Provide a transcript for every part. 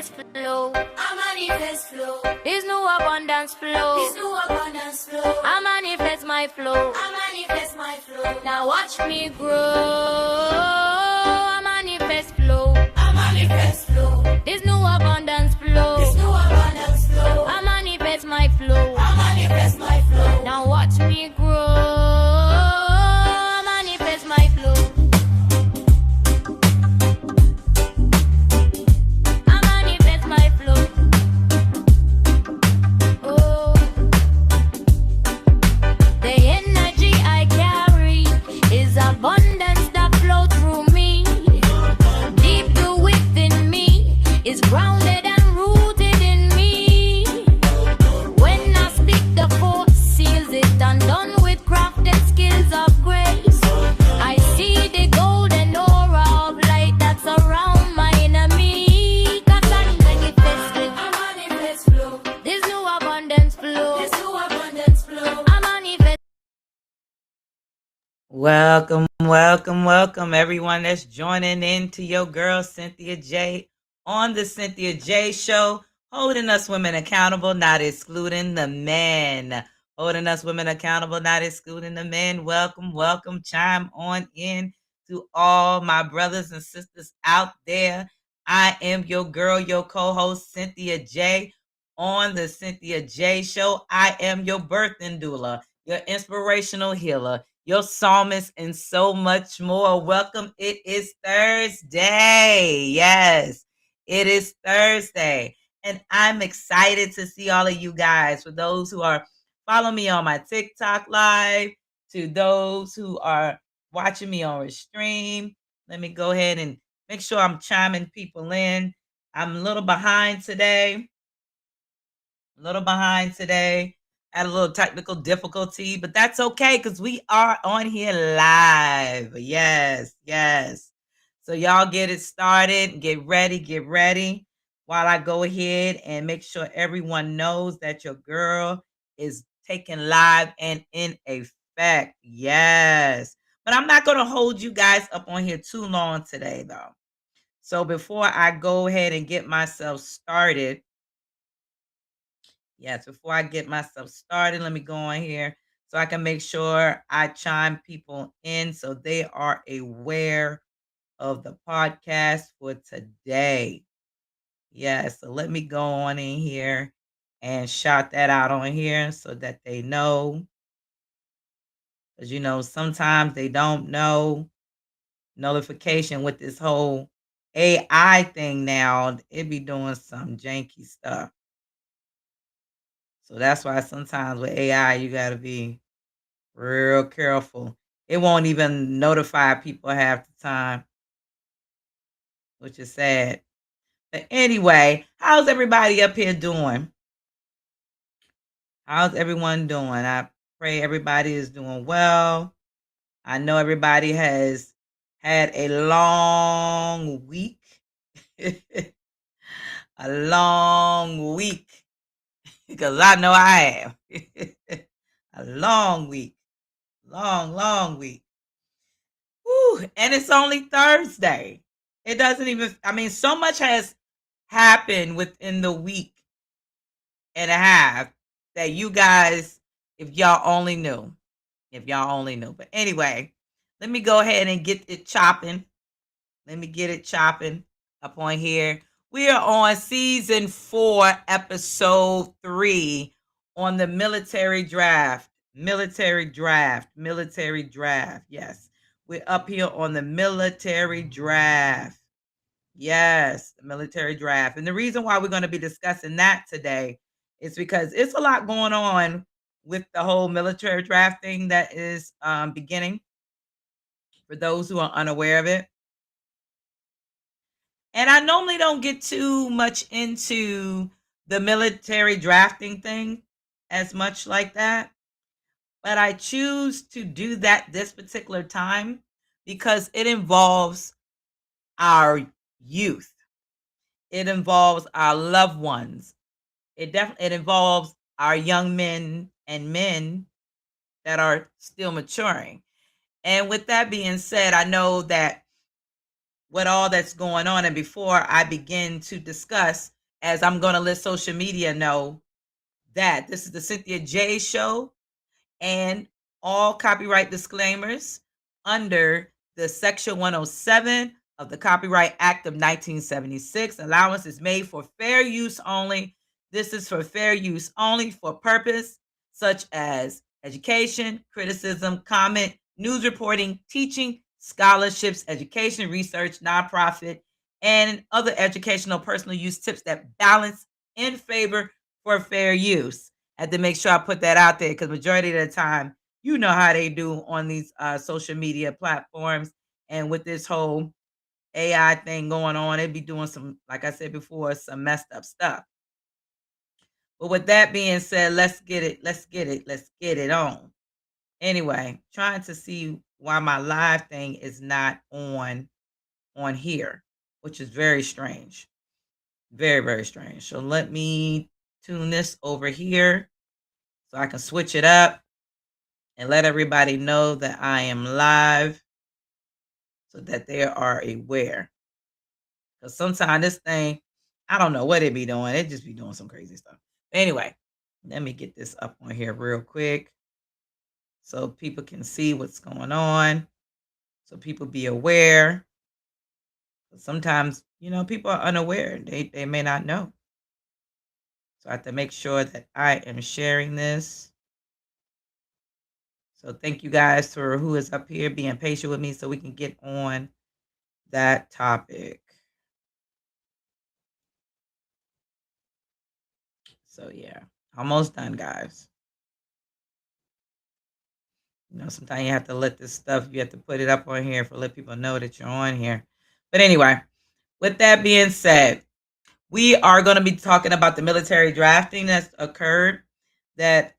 manifest flow. There's no abundance flow. I manifest my flow. Now watch me grow. I manifest flow. There's no abundance flow. I manifest my flow. Now watch me grow. I manifest my flow. I manifest my flow. Oh, the energy I carry is abundance that flows through me. Deep within me is grounded and rooted in me. When I speak, the force seals it and done with crafted skills of grace. I see the golden aura of light that's around my enemy. 'Cause I manifest flow. There's no abundance flow. I manifest. Welcome, everyone that's joining in to your girl, Cynthia J, on the Cynthia J Show, holding us women accountable, not excluding the men. Holding us women accountable, not excluding the men. Welcome. Chime on in to all my brothers and sisters out there. I am your girl, your co-host, Cynthia J, on the Cynthia J Show. I am your birthing doula, your inspirational healer, your psalmist, and so much more. Welcome. It is Thursday. Yes, it is Thursday. And I'm excited to see all of you guys. For those who are following me on my TikTok live, to those who are watching me on a stream, let me go ahead and make sure I'm chiming people in. I'm a little behind today. Had a little technical difficulty, but that's okay because we are on here live. Yes. So y'all get it started. Get ready while I go ahead and make sure everyone knows that your girl is taking live and in effect. Yes. But I'm not going to hold you guys up on here too long today, though. So before I go ahead and get myself started, let me go on here so I can make sure I chime people in so they are aware of the podcast for today. Yes, so let me go on in here and shout that out on here so that they know. Because, sometimes they don't know notification with this whole AI thing now. It be doing some janky stuff. So that's why sometimes with AI, you got to be real careful. It won't even notify people half the time, which is sad. But anyway, how's everybody up here doing? How's everyone doing? I pray everybody is doing well. I know everybody has had a long week. A long week. Because I know I have. A long week. Long week. Whew, and it's only Thursday. It doesn't even, so much has happened within the week and a half that you guys, if y'all only knew. But anyway, let me go ahead and get it chopping. Up on here. We are on season 4, episode 3 on the military draft. Yes, we're up here on the military draft. Yes, the military draft. And the reason why we're going to be discussing that today is because it's a lot going on with the whole military draft thing that is beginning, for those who are unaware of it. And I normally don't get too much into the military drafting thing as much like that. But I choose to do that this particular time because it involves our youth. It involves our loved ones. It involves our young men and men that are still maturing. And with that being said, I know that with all that's going on, and before I begin to discuss as I'm going to let social media know that this is the Cynthia J Show, and all copyright disclaimers under the Section 107 of the Copyright Act of 1976. Allowance is made for fair use only. This is for fair use only for purpose such as education, criticism, comment, news reporting, teaching, scholarships, education, research, nonprofit, and other educational personal use tips that balance in favor for fair use. I had to make sure I put that out there because majority of the time, you know how they do on these social media platforms. And with this whole AI thing going on, they'd be doing some, like I said before, some messed up stuff. But with that being said, let's get it on. Anyway, trying to see why my live thing is not on here, which is very strange. Very, very strange. So let me tune this over here so I can switch it up and let everybody know that I am live so that they are aware. Because sometimes this thing, I don't know what it be doing. It just be doing some crazy stuff. Anyway, let me get this up on here real quick so people can see what's going on, so people be aware. Sometimes, people are unaware. They may not know. So I have to make sure that I am sharing this. So thank you guys for who is up here being patient with me so we can get on that topic. So yeah, almost done, guys. Sometimes you have to let this stuff, you have to put it up on here for let people know that you're on here. But anyway, with that being said, we are going to be talking about the military drafting that's occurred, that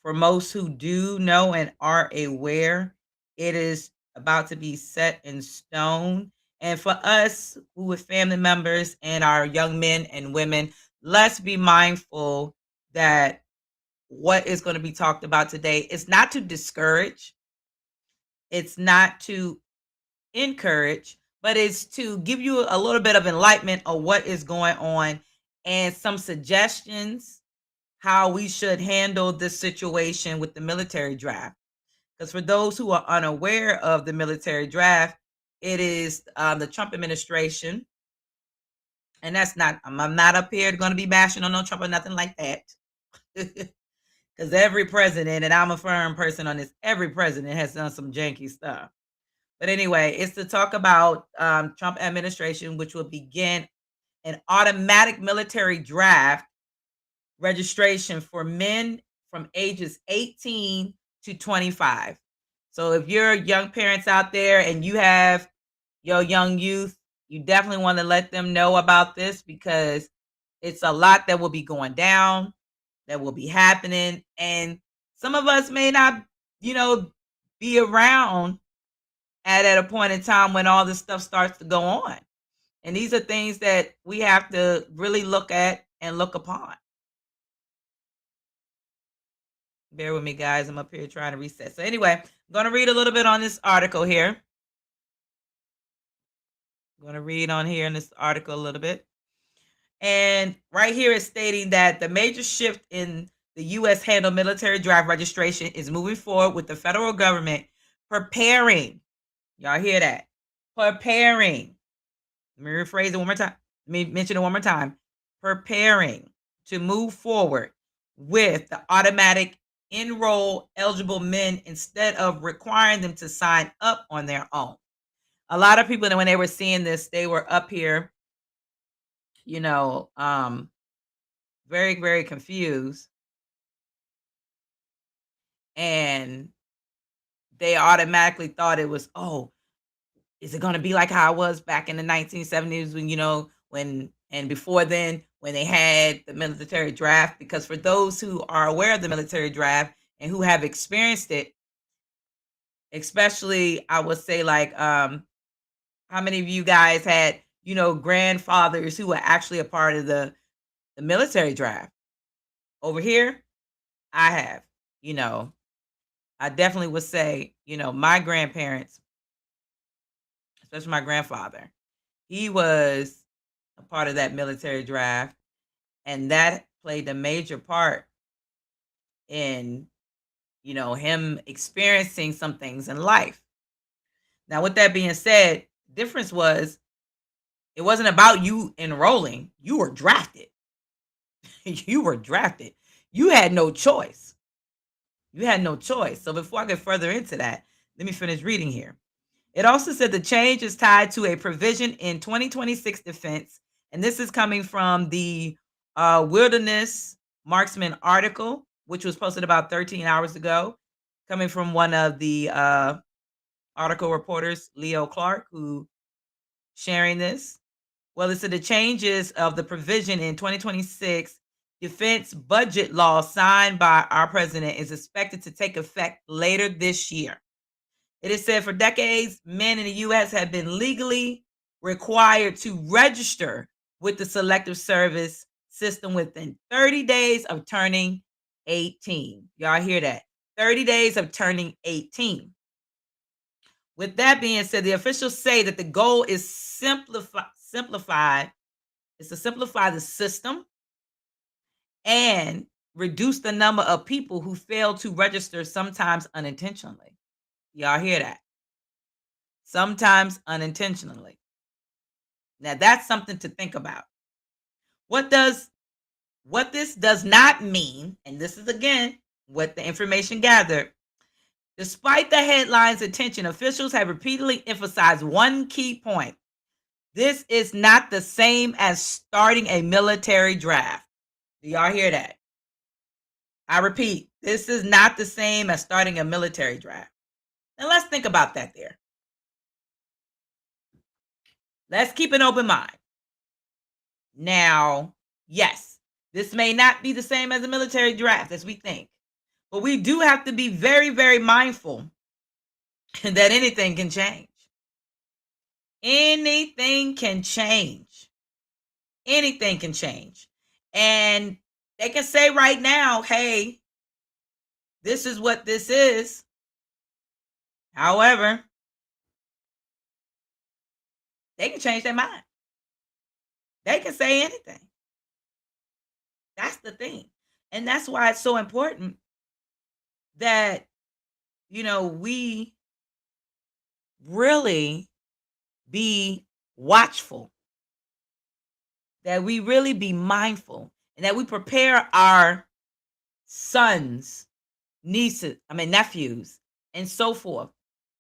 for most who do know and are aware, it is about to be set in stone. And for us who are family members and our young men and women, let's be mindful that what is going to be talked about today is not to discourage, it's not to encourage, but it's to give you a little bit of enlightenment of what is going on and some suggestions how we should handle this situation with the military draft. Because for those who are unaware of the military draft, it is the Trump administration. And that's not, I'm not up here going to be bashing on no Trump or nothing like that. Because every president, and I'm a firm person on this, every president has done some janky stuff. But anyway, it's to talk about Trump administration, which will begin an automatic military draft registration for men from ages 18 to 25. So if you're young parents out there and you have your young youth, you definitely want to let them know about this because it's a lot that will be going down, that will be happening. And some of us may not, be around at a point in time when all this stuff starts to go on. And these are things that we have to really look at and look upon. Bear with me, guys. I'm up here trying to reset. So anyway, I'm going to read a little bit on this article here. I'm going to read on here in this article a little bit. And right here is stating that the major shift in the U.S. handle military draft registration is moving forward with the federal government preparing. Y'all hear that? Preparing. Let me rephrase it one more time. Let me mention it one more time. Preparing to move forward with the automatic enroll eligible men instead of requiring them to sign up on their own. A lot of people, when they were seeing this, they were up here, very, very confused. And they automatically thought it was, is it going to be like how it was back in the 1970s when, and before then, when they had the military draft? Because for those who are aware of the military draft and who have experienced it, especially, I would say, like, how many of you guys had, grandfathers who were actually a part of the military draft? Over here, I have, I definitely would say, my grandparents, especially my grandfather, he was a part of that military draft, and that played a major part in, him experiencing some things in life. Now, with that being said, difference was it wasn't about you enrolling. You were drafted. You were drafted. You had no choice. You had no choice. So before I get further into that, let me finish reading here. It also said the change is tied to a provision in 2026 defense, and this is coming from the Wilderness Marksman article, which was posted about 13 hours ago, coming from one of the article reporters, Leo Clark, who sharing this. Well, it said the changes of the provision in 2026 defense budget law signed by our president is expected to take effect later this year. It is said for decades, men in the U.S. have been legally required to register with the Selective Service system within 30 days of turning 18. Y'all hear that? 30 days of turning 18. With that being said, the officials say that the goal is to simplify the system and reduce the number of people who fail to register, sometimes unintentionally. Y'all hear that? Sometimes unintentionally. Now that's something to think about. What this does not mean, and this is again what the information gathered, despite the headline's attention, officials have repeatedly emphasized one key point. This is not the same as starting a military draft. Do y'all hear that? I repeat, this is not the same as starting a military draft. Now let's think about that there. Let's keep an open mind. Now, yes, this may not be the same as a military draft as we think, but we do have to be very, very mindful that anything can change. Anything can change. Anything can change. And they can say right now, hey, this is what this is. However, they can change their mind. They can say anything. That's the thing. And that's why it's so important that, we really be watchful, that we really be mindful, and that we prepare our sons, nephews, and so forth,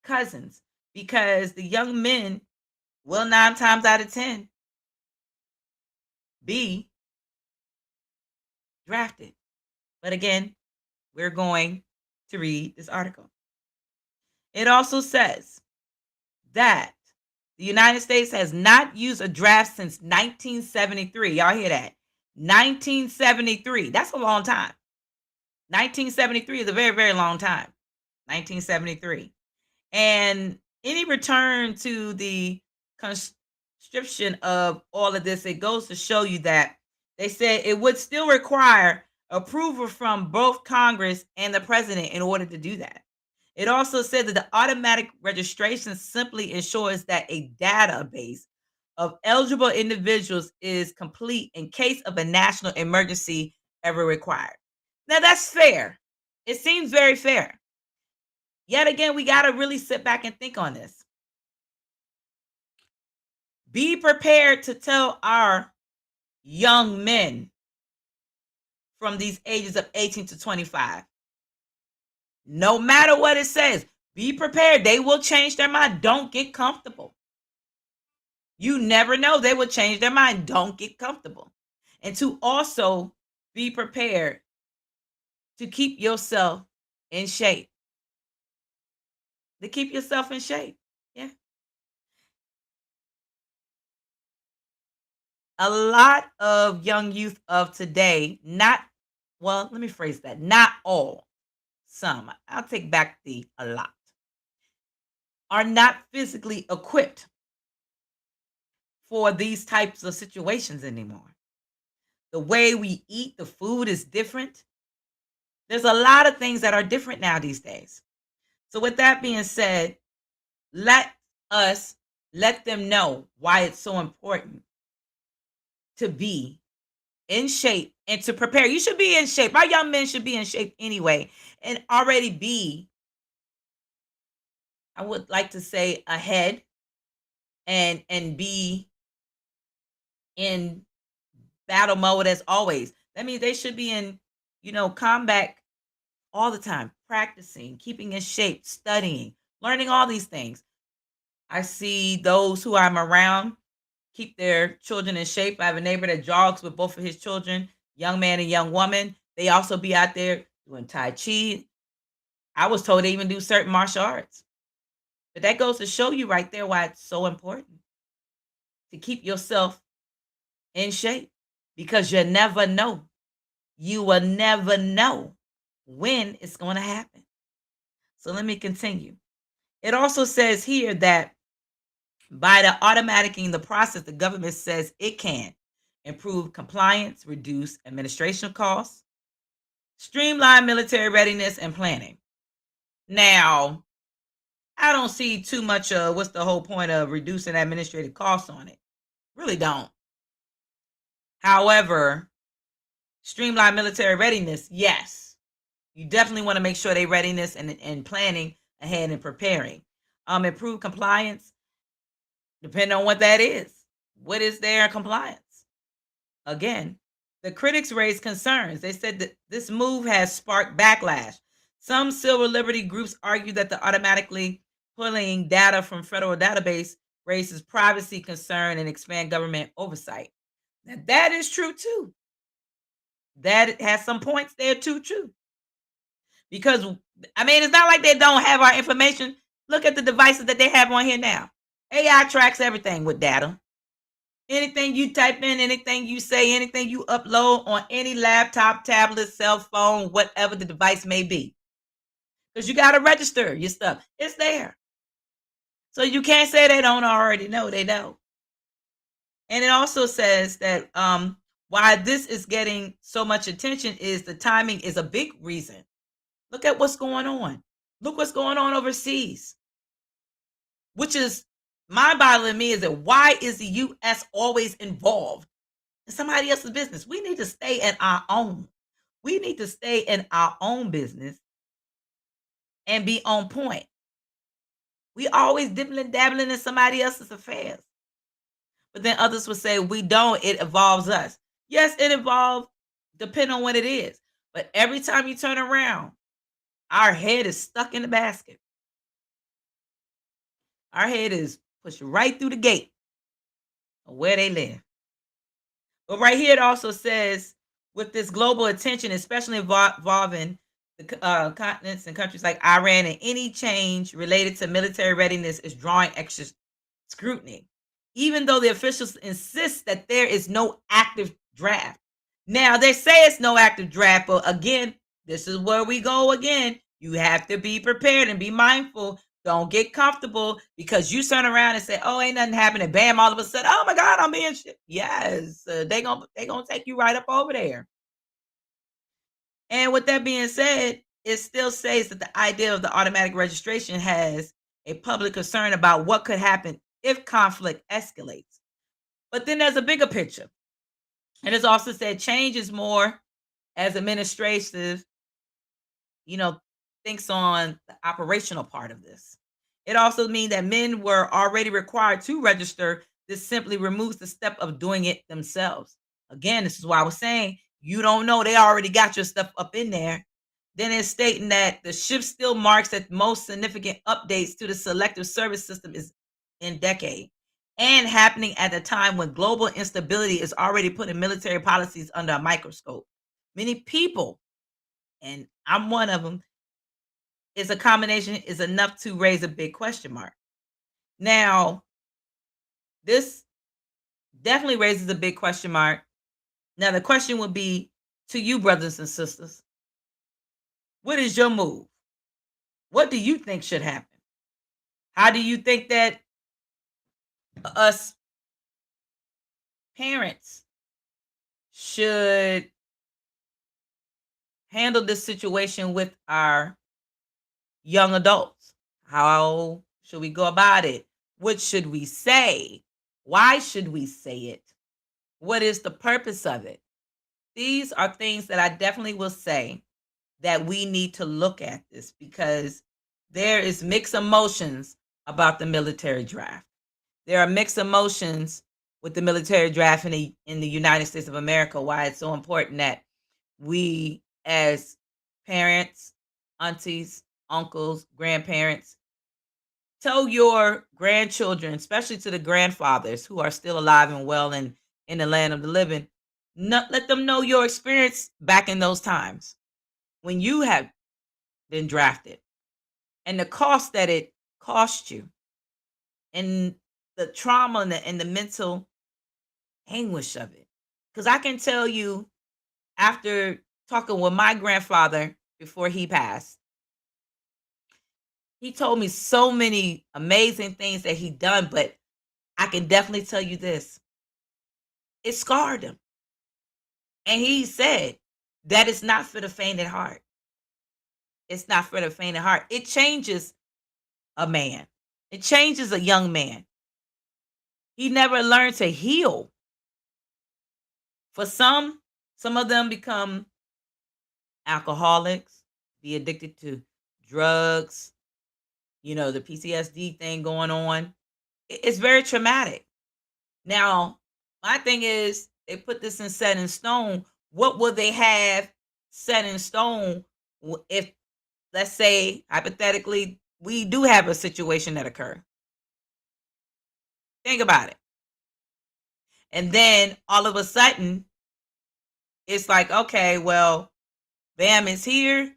cousins, because the young men will 9 times out of 10 be drafted. But again, we're going to read this article. It also says that the United States has not used a draft since 1973. Y'all hear that? 1973. That's a long time. 1973 is a very, very long time. 1973. And any return to the conscription of all of this, it goes to show you that they said it would still require approval from both Congress and the president in order to do that. It also said that the automatic registration simply ensures that a database of eligible individuals is complete in case of a national emergency ever required. Now that's fair. It seems very fair. Yet again, we got to really sit back and think on this. Be prepared to tell our young men from these ages of 18 to 25. No matter what it says, be prepared. They will change their mind. Don't get comfortable. You never know. They will change their mind. Don't get comfortable. And to also be prepared to keep yourself in shape. To keep yourself in shape. Yeah. A lot of young youth of today, not all, some, I'll take back the a lot, are not physically equipped for these types of situations anymore. The way we eat, the food is different. There's a lot of things that are different now these days. So with that being said, let them know why it's so important to be in shape and to prepare. You should be in shape. Our young men should be in shape anyway and already be, I would like to say, ahead and be in battle mode as always. That means they should be in, combat all the time, practicing, keeping in shape, studying, learning all these things. I see those who I'm around keep their children in shape. I have a neighbor that jogs with both of his children, young man and young woman. They also be out there doing Tai Chi. I was told they even do certain martial arts. But that goes to show you right there why it's so important to keep yourself in shape, because you never know. You will never know when it's going to happen. So let me continue. It also says here that by the automating the process, the government says it can improve compliance, reduce administration costs, streamline military readiness and planning. Now, I don't see too much of what's the whole point of reducing administrative costs on it. Really don't. However, streamline military readiness, yes. You definitely want to make sure they readiness and planning ahead and preparing. Improve compliance, depending on what that is. What is their compliance? Again, the critics raised concerns. They said that this move has sparked backlash. Some civil liberty groups argue that the automatically pulling data from federal database raises privacy concern and expand government oversight. Now, that is true too. That has some points there too, true. Because, it's not like they don't have our information. Look at the devices that they have on here now. AI tracks everything with data. Anything you type in, anything you say, anything you upload on any laptop, tablet, cell phone, whatever the device may be. Because you got to register your stuff. It's there. So you can't say they don't already know. They know. And it also says that why this is getting so much attention is the timing is a big reason. Look at what's going on. Look what's going on overseas. Which is mind-boggling to me, is that why is the U.S. always involved in somebody else's business? We need to stay in our own. We need to stay in our own business and be on point. We always dibbling dabbling in somebody else's affairs. But then others would say, we don't, it involves us. Yes, it involves, depending on what it is. But every time you turn around, our head is stuck in the basket. Our head is pushed right through the gate of where they live. But right here, it also says, with this global attention, especially involving the continents and countries like Iran, and any change related to military readiness is drawing extra scrutiny, even though the officials insist that there is no active draft. Now, they say it's no active draft, but again, this is where we go again. You have to be prepared and be mindful. Don't get comfortable because you turn around and say, oh, ain't nothing happening. Bam, all of a sudden, oh my God, I'm being shit. Yes, they gonna take you right up over there. And with that being said, it still says that the idea of the automatic registration has a public concern about what could happen if conflict escalates. But then there's a bigger picture. And it's also said change is more as administrative, thinks on the operational part of this. It also means that men were already required to register. This simply removes the step of doing it themselves. Again, this is why I was saying, you don't know. They already got your stuff up in there. Then it's stating that the shift still marks that most significant updates to the selective service system is in decade and happening at a time when global instability is already putting military policies under a microscope. Many people, and I'm one of them, is a combination is enough to raise a big question mark. Now, this definitely raises a big question mark. Now, the question would be to you, brothers and sisters, what is your move? What do you think should happen? How do you think that us parents should handle this situation with our young adults? How should we go about it? What should we say? Why should we say it? What is the purpose of it? These are things that I definitely will say that we need to look at this, because there is mixed emotions about the military draft. There are mixed emotions with the military draft in the United States of America, why it's so important that we as parents, aunties, uncles, grandparents, tell your grandchildren, especially to the grandfathers who are still alive and well and in the land of the living, let them know your experience back in those times when you have been drafted and the cost that it cost you and the trauma and the mental anguish of it. Because I can tell you, after talking with my grandfather before he passed, he told me so many amazing things that he done, but I can definitely tell you this: it scarred him. And he said that it's not for the faint at heart. It's not for the faint at heart. It changes a man. It changes a young man. He never learned to heal. For some of them become alcoholics, be addicted to drugs, the PTSD thing going on. It's very traumatic. Now, my thing is, they put this in set in stone. What will they have set in stone if, let's say, hypothetically, we do have a situation that occur? Think about it. And then all of a sudden, it's like, okay, well, BAM is here.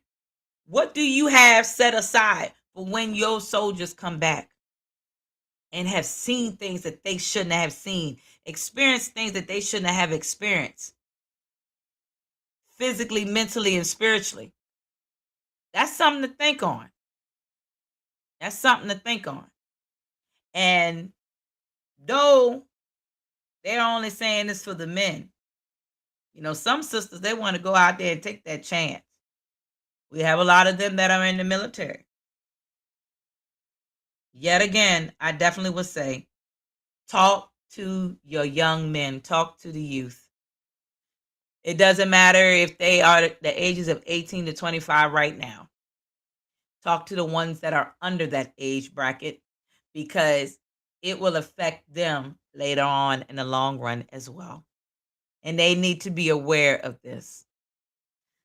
What do you have set aside for when your soldiers come back and have seen things that they shouldn't have seen, experienced things that they shouldn't have experienced, physically, mentally, and spiritually? That's something to think on. That's something to think on. And though they're only saying this for the men, some sisters, they want to go out there and take that chance. We have a lot of them that are in the military. Yet again, I definitely would say, talk to your young men, talk to the youth. It doesn't matter if they are the ages of 18 to 25 right now. Talk to the ones that are under that age bracket, because it will affect them later on in the long run as well. And they need to be aware of this.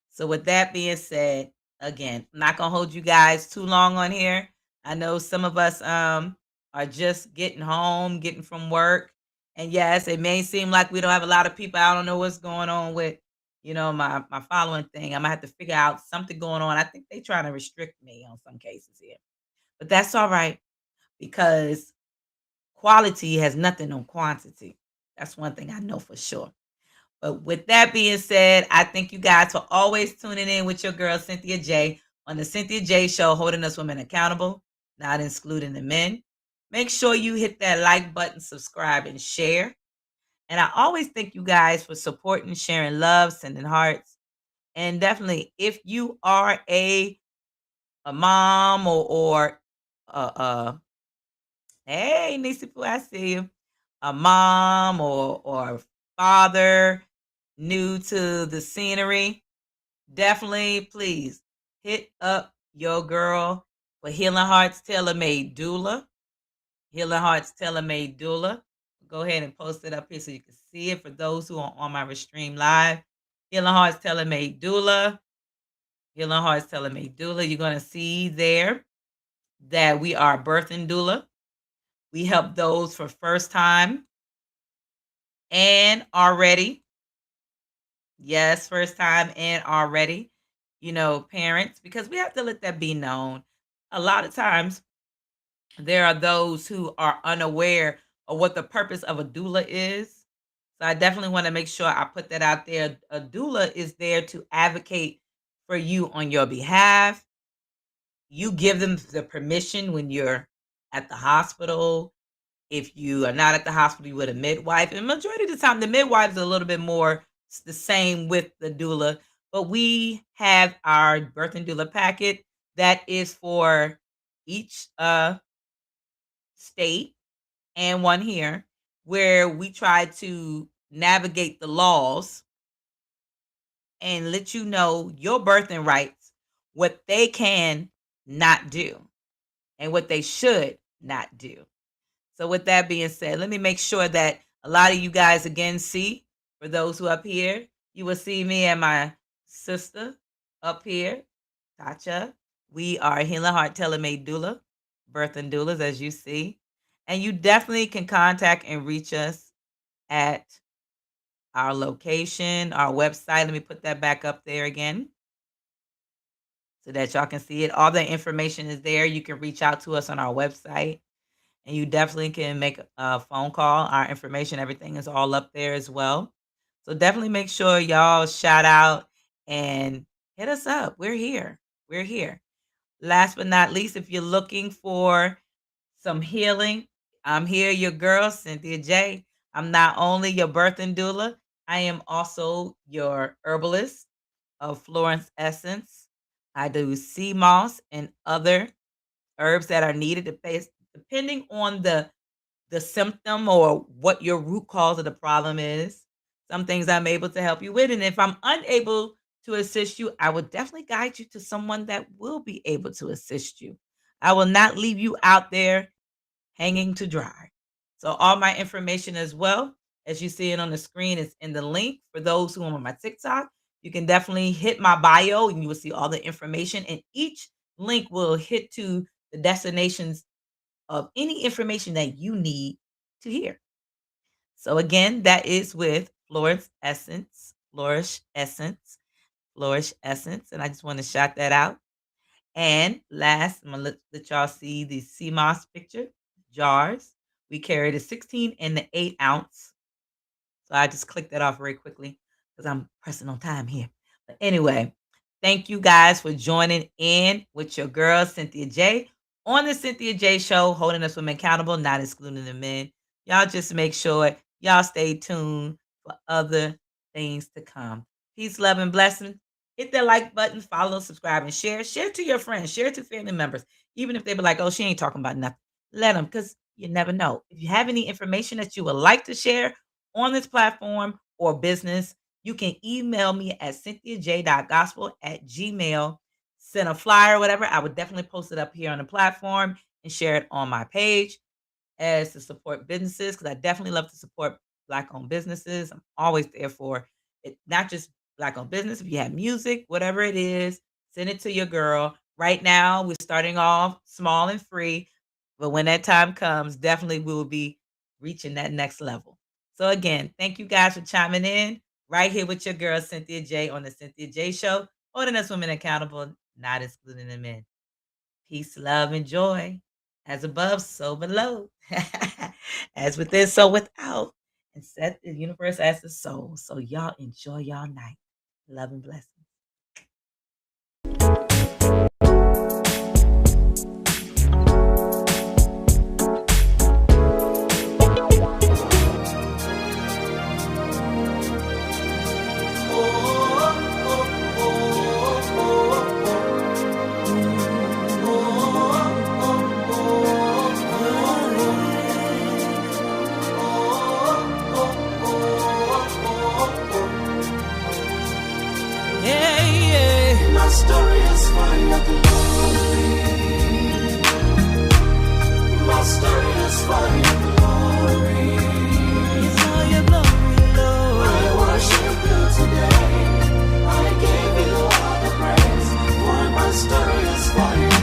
So with that being said, again, I'm not going to hold you guys too long on here. I know some of us are just getting home, getting from work. And yes, it may seem like we don't have a lot of people. I don't know what's going on with, my following thing. I'm going to have to figure out something going on. I think they're trying to restrict me on some cases here. But that's all right, because quality has nothing on quantity. That's one thing I know for sure. But with that being said, I thank you guys for always tuning in with your girl, Cynthia J, on the Cynthia J Show, holding us women accountable, not excluding the men. Make sure you hit that like button, subscribe, and share. And I always thank you guys for supporting, sharing love, sending hearts. And definitely, if you are a mom or hey, Nisi Poo, I see you, a mom or father new to the scenery, definitely please hit up your girl for Healing Hearts Tailor Made Doula. Healing Hearts Tailor Made Doula. Go ahead and post it up here so you can see it for those who are on my Restream Live. Healing Hearts Tailor Made Doula. Healing Hearts Tailor Made Doula. You're going to see there that we are birthing doula. We help those for first time and already. Yes, first time and already, parents, because we have to let that be known. A lot of times, there are those who are unaware of what the purpose of a doula is. So I definitely want to make sure I put that out there. A doula is there to advocate for you on your behalf. You give them the permission when you're at the hospital. If you are not at the hospital, you with a midwife. And majority of the time, the midwife is a little bit more the same with the doula. But we have our birth and doula packet that is for each state and one here, where we try to navigate the laws and let you know your birthing rights, what they can not do, and what they should not do. So with that being said, let me make sure that a lot of you guys again see, for those who up here, you will see me and my sister up here, Tasha. We are Healing Heart Tailor-Made Doula, birth and doulas, as you see. And you definitely can contact and reach us at our location, our website. Let me put that back up there again so that y'all can see it. All the information is there. You can reach out to us on our website, and you definitely can make a phone call. Our information, everything is all up there as well. So definitely make sure y'all shout out and hit us up. We're here. We're here. Last but not least, if you're looking for some healing, I'm here, your girl, Cynthia J. I'm not only your birthing doula, I am also your herbalist of Florence Essence. I do sea moss and other herbs that are needed to face, depending on the symptom or what your root cause of the problem is. Some things I'm able to help you with. And if I'm unable to assist you, I will definitely guide you to someone that will be able to assist you. I will not leave you out there hanging to dry. So all my information as well, as you see it on the screen, is in the link. For those who are on my TikTok, you can definitely hit my bio and you will see all the information. And each link will hit to the destinations of any information that you need to hear. So again, that is with Flourish Essence. And I just want to shout that out. And last, I'm gonna let y'all see the sea moss picture jars. We carry the 16 and the 8 ounce. So I just clicked that off very quickly because I'm pressing on time here. But anyway, thank you guys for joining in with your girl, Cynthia J, on the Cynthia J Show, holding us women accountable, not excluding the men. Y'all just make sure y'all stay tuned for other things to come. Peace, love, and blessings. Hit that like button, follow, subscribe, and share. Share to your friends, share to family members. Even if they be like, oh, she ain't talking about nothing. Let them, because you never know. If you have any information that you would like to share on this platform or business, you can email me at cynthiaj.gospel@gmail. Send a flyer or whatever. I would definitely post it up here on the platform and share it on my page as to support businesses, because I definitely love to support Black-owned businesses. I'm always there for it, not just Black-owned business. If you have music, whatever it is, send it to your girl. Right now, we're starting off small and free, but when that time comes, definitely we will be reaching that next level. So again, thank you guys for chiming in right here with your girl, Cynthia J, on the Cynthia J Show, holding us women accountable, not excluding the men. Peace, love, and joy. As above, so below. As within, so without. And set the universe as the soul. So y'all enjoy y'all night. Love and blessings. My story is for your glory. My story is for your glory.